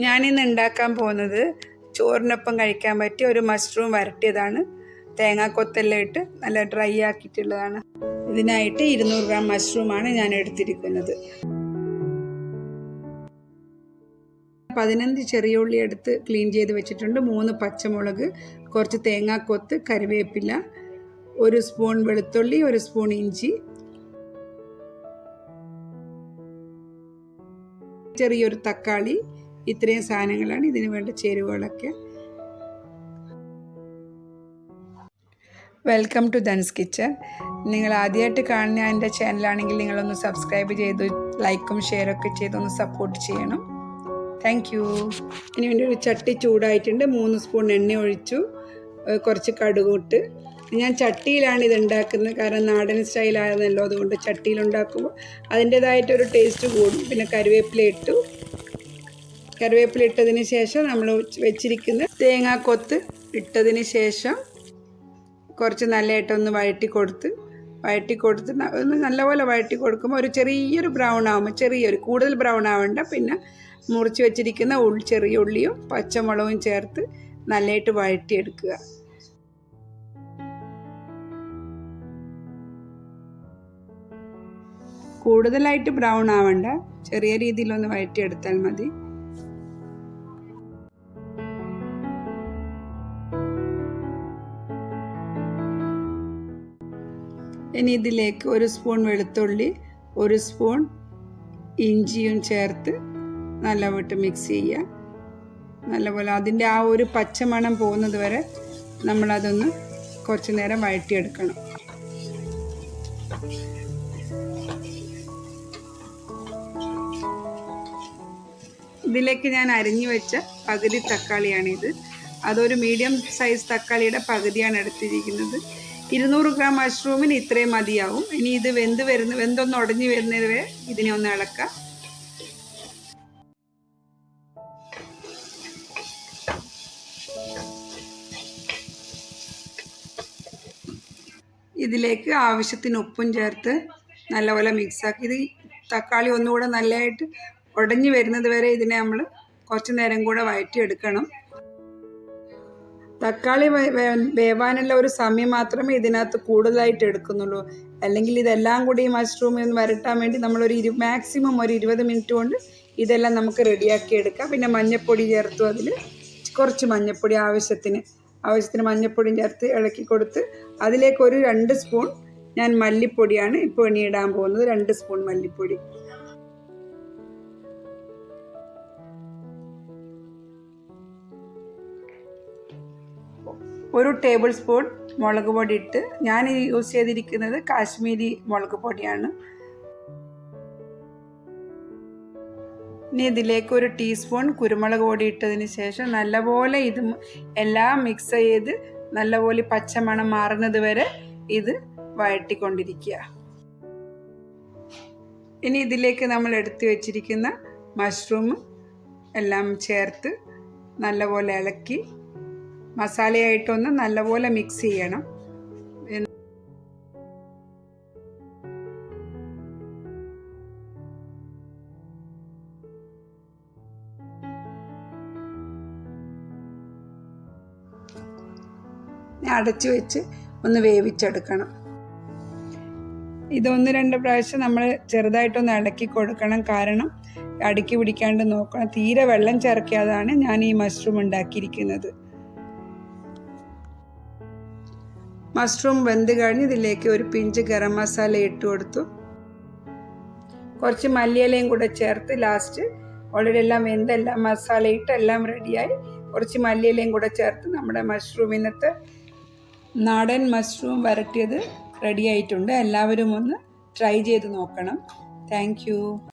ഞാനിന്ന് ഉണ്ടാക്കാൻ പോകുന്നത് ചോറിനൊപ്പം കഴിക്കാൻ പറ്റിയ ഒരു മഷ്റൂം വരട്ടിയതാണ്. തേങ്ങാക്കൊത്തെല്ലാം ഇട്ട് നല്ല ഡ്രൈ ആക്കിയിട്ടുള്ളതാണ്. ഇതിനായിട്ട് 200 ഗ്രാം മഷ്റൂമാണ് ഞാൻ എടുത്തിരിക്കുന്നത്. 15 ചെറിയ ഉള്ളി എടുത്ത് ക്ലീൻ ചെയ്ത് വെച്ചിട്ടുണ്ട്. 3 പച്ചമുളക്, കുറച്ച് തേങ്ങാക്കൊത്ത്, കറിവേപ്പില, 1 സ്പൂൺ വെളുത്തുള്ളി, 1 സ്പൂൺ ഇഞ്ചി, ചെറിയൊരു തക്കാളി. ഇത്രയും സാധനങ്ങളാണ് ഇതിന് വേണ്ട ചേരുവകളൊക്കെ. Welcome to Dhan's kitchen. നിങ്ങൾ ആദ്യമായിട്ട് കാണുന്ന എൻ്റെ ചാനലാണെങ്കിൽ നിങ്ങളൊന്ന് സബ്സ്ക്രൈബ് ചെയ്ത് ലൈക്കും ഷെയറൊക്കെ ചെയ്തൊന്ന് സപ്പോർട്ട് ചെയ്യണം. Thank you. ഇനി വേണ്ടി ഒരു ചട്ടി ചൂടായിട്ടുണ്ട്. 3 സ്പൂൺ എണ്ണ ഒഴിച്ചു, കുറച്ച് കടുകിട്ട്. ഞാൻ ചട്ടിയിലാണ് ഇത് ഉണ്ടാക്കുന്നത്, കാരണം നാടൻ സ്റ്റൈലായിരുന്നല്ലോ, അതുകൊണ്ട് ചട്ടിയിലുണ്ടാക്കുമ്പോൾ അതിൻ്റേതായിട്ടൊരു ടേസ്റ്റ് കൂടും. പിന്നെ കറിവേപ്പില ഇട്ടു. കറിവേപ്പില ഇട്ടതിന് ശേഷം നമ്മൾ വെച്ചിരിക്കുന്ന തേങ്ങാക്കൊത്ത് ഇട്ടതിന് ശേഷം കുറച്ച് നല്ലതായിട്ടൊന്ന് വഴറ്റി കൊടുത്ത് ഒന്ന് നല്ലപോലെ വഴറ്റി കൊടുക്കുമ്പോൾ ഒരു ചെറിയൊരു ബ്രൗൺ ആകുമ്പോൾ, കൂടുതൽ ബ്രൗൺ ആവണ്ട. പിന്നെ മുറിച്ച് വെച്ചിരിക്കുന്ന ചെറിയ ഉള്ളിയും പച്ചമുളകും ചേർത്ത് നല്ലതായിട്ട് വഴറ്റിയെടുക്കുക. കൂടുതലായിട്ട് ബ്രൗൺ ആവണ്ട, ചെറിയ രീതിയിലൊന്ന് വഴറ്റിയെടുത്താൽ മതി. ഇനി ഇതിലേക്ക് 1 സ്പൂൺ വെളുത്തുള്ളി, 1 സ്പൂൺ ഇഞ്ചിയും ചേർത്ത് നല്ലപോലെ മിക്സ് ചെയ്യുക. നല്ലപോലെ അതിൻ്റെ ആ ഒരു പച്ചമണം പോകുന്നത് വരെ നമ്മളതൊന്ന് കുറച്ച് നേരം വഴറ്റിയെടുക്കണം. ഇതിലേക്ക് ഞാൻ അരിഞ്ഞു വെച്ച പകുതി തക്കാളിയാണിത്. അതൊരു മീഡിയം സൈസ് തക്കാളിയുടെ പകുതിയാണ് എടുത്തിരിക്കുന്നത്. 200 ഗ്രാം മഷ്റൂമിന് ഇത്രയും മതിയാവും. ഇനി ഇത് വെന്തൊന്ന് ഉടഞ്ഞു വരുന്നത് വരെ ഇതിനെ ഒന്ന് ഇളക്കാം. ഇതിലേക്ക് ആവശ്യത്തിന് ഉപ്പും ചേർത്ത് നല്ലപോലെ മിക്സാക്കി. ഇത് തക്കാളി ഒന്നുകൂടെ നല്ലതായിട്ട് ഉടഞ്ഞു വരുന്നത് വരെ ഇതിനെ നമ്മൾ കുറച്ച് നേരം കൂടെ വഴറ്റിയെടുക്കണം. തക്കാളി വേവാനുള്ള ഒരു സമയം മാത്രമേ ഇതിനകത്ത് കൂടുതലായിട്ട് എടുക്കുന്നുള്ളൂ. അല്ലെങ്കിൽ ഇതെല്ലാം കൂടി ഈ മഷ്റൂമിൽ ഒന്ന് വരട്ടാൻ വേണ്ടി നമ്മളൊരു മാക്സിമം ഒരു 20 മിനിറ്റ് കൊണ്ട് ഇതെല്ലാം നമുക്ക് റെഡിയാക്കി എടുക്കാം. പിന്നെ മഞ്ഞൾപ്പൊടി ചേർത്തു, അതിൽ കുറച്ച് മഞ്ഞൾപ്പൊടി ആവശ്യത്തിന് മഞ്ഞൾപ്പൊടിയും ചേർത്ത് ഇളക്കി കൊടുത്ത് അതിലേക്ക് ഒരു 2 സ്പൂൺ ഞാൻ മല്ലിപ്പൊടിയാണ് ഇപ്പോൾ ഇടാൻ പോകുന്നത്. 2 സ്പൂൺ മല്ലിപ്പൊടി, ഒരു ടേബിൾ സ്പൂൺ മുളക് പൊടി ഇട്ട്. ഞാൻ യൂസ് ചെയ്തിരിക്കുന്നത് കാശ്മീരി മുളക് പൊടിയാണ്. ഇനി ഇതിലേക്ക് ഒരു ടീസ്പൂൺ കുരുമുളക് പൊടി ഇട്ടതിന് ശേഷം നല്ലപോലെ ഇത് എല്ലാം മിക്സ് ചെയ്ത് നല്ലപോലെ പച്ചമണം മാറുന്നത് വരെ ഇത് വഴറ്റിക്കൊണ്ടിരിക്കുക. ഇനി ഇതിലേക്ക് നമ്മൾ എടുത്തു വെച്ചിരിക്കുന്ന മഷ്റൂം എല്ലാം ചേർത്ത് നല്ലപോലെ ഇളക്കി മസാലയായിട്ടൊന്ന് നല്ലപോലെ മിക്സ് ചെയ്യണം. അടച്ചു വെച്ച് ഒന്ന് വേവിച്ചെടുക്കണം. ഇത് 1-2 പ്രാവശ്യം നമ്മൾ ചെറുതായിട്ടൊന്ന് ഇളക്കി കൊടുക്കണം, കാരണം അടുക്കി പിടിക്കാണ്ട് നോക്കണം. തീരെ വെള്ളം ചേർക്കാതാണ് ഞാൻ ഈ മഷ്റൂം ഉണ്ടാക്കിയിരിക്കുന്നത്. മഷ്റൂം വെന്ത് കഴിഞ്ഞ് ഇതിലേക്ക് ഒരു പിഞ്ച് ഗരം മസാല ഇട്ട് കൊടുത്തു. കുറച്ച് മല്ലിയിലയും കൂടെ ചേർത്ത് ലാസ്റ്റ് ഓൾറെഡി എല്ലാം വെന്തെല്ലാം മസാല ഇട്ട് എല്ലാം റെഡിയായി. കുറച്ച് മല്ലിയിലയും കൂടെ ചേർത്ത് നമ്മുടെ മഷ്റൂമിനകത്ത് നാടൻ മഷ്റൂം വരട്ടിയത് റെഡി ആയിട്ടുണ്ട്. എല്ലാവരും ഒന്ന് ട്രൈ ചെയ്ത് നോക്കണം. Thank you.